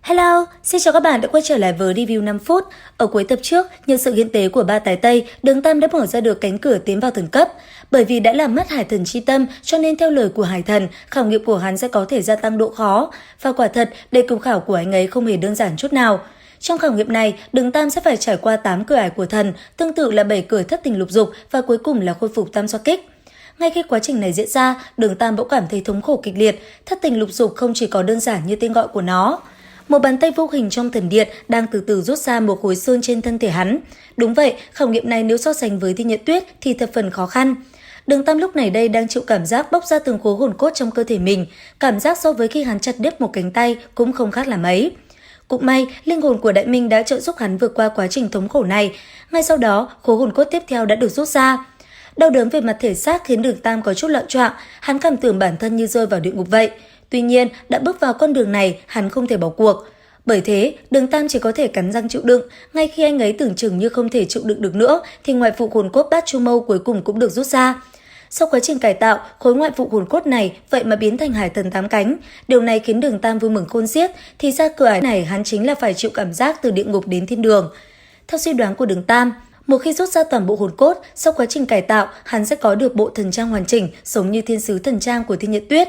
Hello, xin chào các bạn đã quay trở lại với review 5 phút. Ở cuối tập trước, nhờ sự hiến tế của ba tài Tây, Đường Tam đã mở ra được cánh cửa tiến vào thần cấp. Bởi vì đã làm mất Hải Thần chi tâm, cho nên theo lời của Hải Thần, khảo nghiệm của hắn sẽ có thể gia tăng độ khó. Và quả thật, đề cử khảo của anh ấy không hề đơn giản chút nào. Trong khảo nghiệm này, Đường Tam sẽ phải trải qua 8 cửa ải của thần, tương tự là 7 cửa thất tình lục dục và cuối cùng là khôi phục tam xoa kích. Ngay khi quá trình này diễn ra, Đường Tam bỗng cảm thấy thống khổ kịch liệt, thất tình lục dục không chỉ có đơn giản như tên gọi của nó. Một bàn tay vô hình trong thần điện đang từ từ rút ra một khối xương trên thân thể hắn. Đúng vậy, khảo nghiệm này nếu so sánh với Thi Nhật Tuyết thì thập phần khó khăn. Đường Tam lúc này đây đang chịu cảm giác bốc ra từng khối hồn cốt trong cơ thể mình. Cảm giác so với khi hắn chặt đứt một cánh tay cũng không khác là mấy. Cũng may, linh hồn của Đại Minh đã trợ giúp hắn vượt qua quá trình thống khổ này. Ngay sau đó, khối hồn cốt tiếp theo đã được rút ra. Đau đớn về mặt thể xác khiến Đường Tam có chút loạn choạng, hắn cảm tưởng bản thân như rơi vào địa ngục vậy. Tuy nhiên, đã bước vào con đường này, hắn không thể bỏ cuộc. Bởi thế, Đường Tam chỉ có thể cắn răng chịu đựng. Ngay khi anh ấy tưởng chừng như không thể chịu đựng được nữa, thì ngoại phụ hồn cốt Bát Chu Mâu cuối cùng cũng được rút ra. Sau quá trình cải tạo, khối ngoại phụ hồn cốt này vậy mà biến thành Hải Thần 8 cánh. Điều này khiến Đường Tam vui mừng khôn xiết, thì ra cửa ải này hắn chính là phải chịu cảm giác từ địa ngục đến thiên đường. Theo suy đoán của Đường Tam, một khi rút ra toàn bộ hồn cốt, sau quá trình cải tạo, hắn sẽ có được bộ thần trang hoàn chỉnh, giống như thiên sứ thần trang của Thi Nhật Tuyết.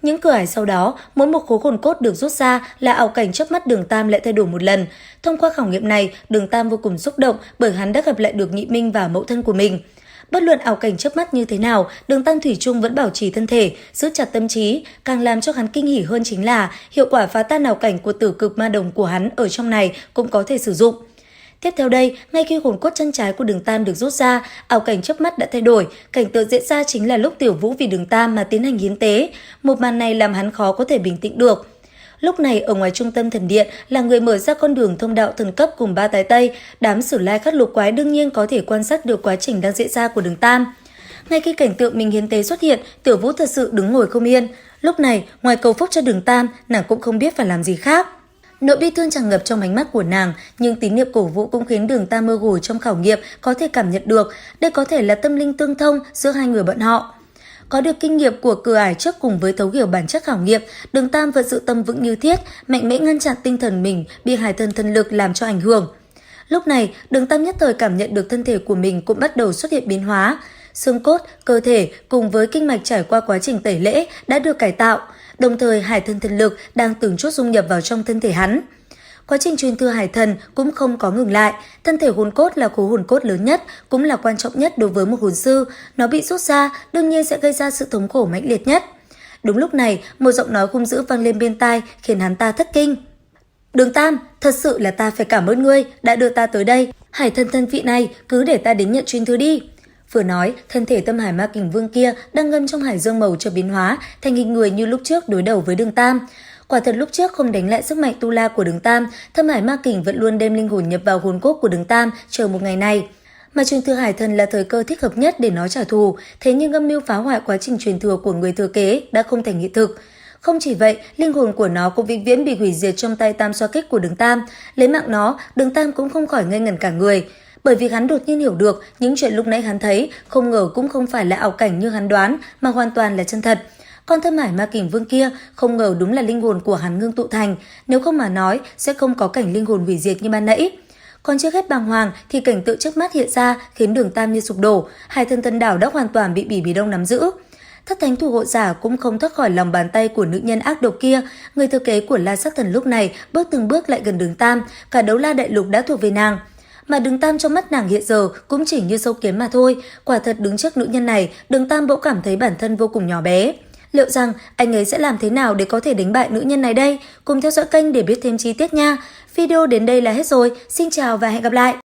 Những cửa ải sau đó, mỗi một khối hồn cốt được rút ra là ảo cảnh chớp mắt Đường Tam lại thay đổi một lần. Thông qua khảo nghiệm này, Đường Tam vô cùng xúc động bởi hắn đã gặp lại được Nhị Minh và mẫu thân của mình. Bất luận ảo cảnh chớp mắt như thế nào, Đường Tam thủy chung vẫn bảo trì thân thể, giữ chặt tâm trí. Càng làm cho hắn kinh hỉ hơn chính là hiệu quả phá tan ảo cảnh của tử cực ma đồng của hắn ở trong này cũng có thể sử dụng. Tiếp theo đây, ngay khi hồn cốt chân trái của Đường Tam được rút ra, ảo cảnh chớp mắt đã thay đổi. Cảnh tượng diễn ra chính là lúc Tiểu Vũ vì Đường Tam mà tiến hành hiến tế. Một màn này làm hắn khó có thể bình tĩnh được. Lúc này ở ngoài trung tâm thần điện là người mở ra con đường thông đạo thần cấp cùng ba tài Tây. Đám Sử Lai Khắc Lục Quái đương nhiên có thể quan sát được quá trình đang diễn ra của Đường Tam. Ngay khi cảnh tượng mình hiến tế xuất hiện, Tiểu Vũ thật sự đứng ngồi không yên. Lúc này, ngoài cầu phúc cho Đường Tam, nàng cũng không biết phải làm gì khác. Nỗi bi thương tràn ngập trong ánh mắt của nàng, nhưng tín niệm cổ vũ cũng khiến Đường Tam mơ hồ trong khảo nghiệm có thể cảm nhận được đây có thể là tâm linh tương thông giữa hai người bọn họ. Có được kinh nghiệm của cửa ải trước cùng với thấu hiểu bản chất khảo nghiệm, Đường Tam vẫn giữ tâm vững như thiết, mạnh mẽ ngăn chặn tinh thần mình bị Hải Thần thần lực làm cho ảnh hưởng. Lúc này, Đường Tam nhất thời cảm nhận được thân thể của mình cũng bắt đầu xuất hiện biến hóa. Xương cốt, cơ thể cùng với kinh mạch trải qua quá trình tẩy lễ đã được cải tạo. Đồng thời Hải Thần thần lực đang từng chút dung nhập vào trong thân thể hắn. Quá trình truyền thừa Hải Thần cũng không có ngừng lại. Thân thể hồn cốt là khối hồn cốt lớn nhất, cũng là quan trọng nhất đối với một hồn sư. Nó bị rút ra, đương nhiên sẽ gây ra sự thống khổ mãnh liệt nhất. Đúng lúc này, một giọng nói hung dữ vang lên bên tai, khiến hắn ta thất kinh. Đường Tam, thật sự là ta phải cảm ơn ngươi đã đưa ta tới đây. Hải Thần thân vị này, cứ để ta đến nhận truyền thừa đi. Vừa nói, thân thể Tâm Hải Ma Kình Vương kia đang ngâm trong hải dương màu cho biến hóa, thành hình người như lúc trước đối đầu với Đường Tam. Quả thật lúc trước không đánh lại sức mạnh tu la của Đường Tam, Tâm Hải Ma Kình vẫn luôn đem linh hồn nhập vào hồn cốt của Đường Tam, chờ một ngày này. Mà truyền thừa Hải Thần là thời cơ thích hợp nhất để nó trả thù, thế nhưng âm mưu phá hoại quá trình truyền thừa của người thừa kế đã không thành hiện thực. Không chỉ vậy, linh hồn của nó cũng vĩnh viễn bị hủy diệt trong tay tam xoa kích của Đường Tam. Lấy mạng nó, Đường Tam cũng không khỏi ngây ngẩn cả người. Bởi vì hắn đột nhiên hiểu được những chuyện lúc nãy hắn thấy, không ngờ cũng không phải là ảo cảnh như hắn đoán, mà hoàn toàn là chân thật. Con Tâm Hải Ma Kình Vương kia không ngờ đúng là linh hồn của hắn ngưng tụ thành, nếu không mà nói sẽ không có cảnh linh hồn hủy diệt như ban nãy. Còn chưa hết bàng hoàng thì cảnh tượng trước mắt hiện ra khiến Đường Tam như sụp đổ, Hải Thần Tân Đảo đã hoàn toàn bị Bỉ Bỉ Đông nắm giữ. Thất thánh thủ hộ giả cũng không thoát khỏi lòng bàn tay của nữ nhân ác độc kia. Người thừa kế của La Sắc Thần lúc này bước từng bước lại gần Đường Tam, cả đấu la đại lục đã thuộc về nàng. Mà Đường Tam trong mắt nàng hiện giờ cũng chỉ như sâu kiến mà thôi. Quả thật đứng trước nữ nhân này, Đường Tam bỗng cảm thấy bản thân vô cùng nhỏ bé. Liệu rằng anh ấy sẽ làm thế nào để có thể đánh bại nữ nhân này đây? Cùng theo dõi kênh để biết thêm chi tiết nha. Video đến đây là hết rồi. Xin chào và hẹn gặp lại!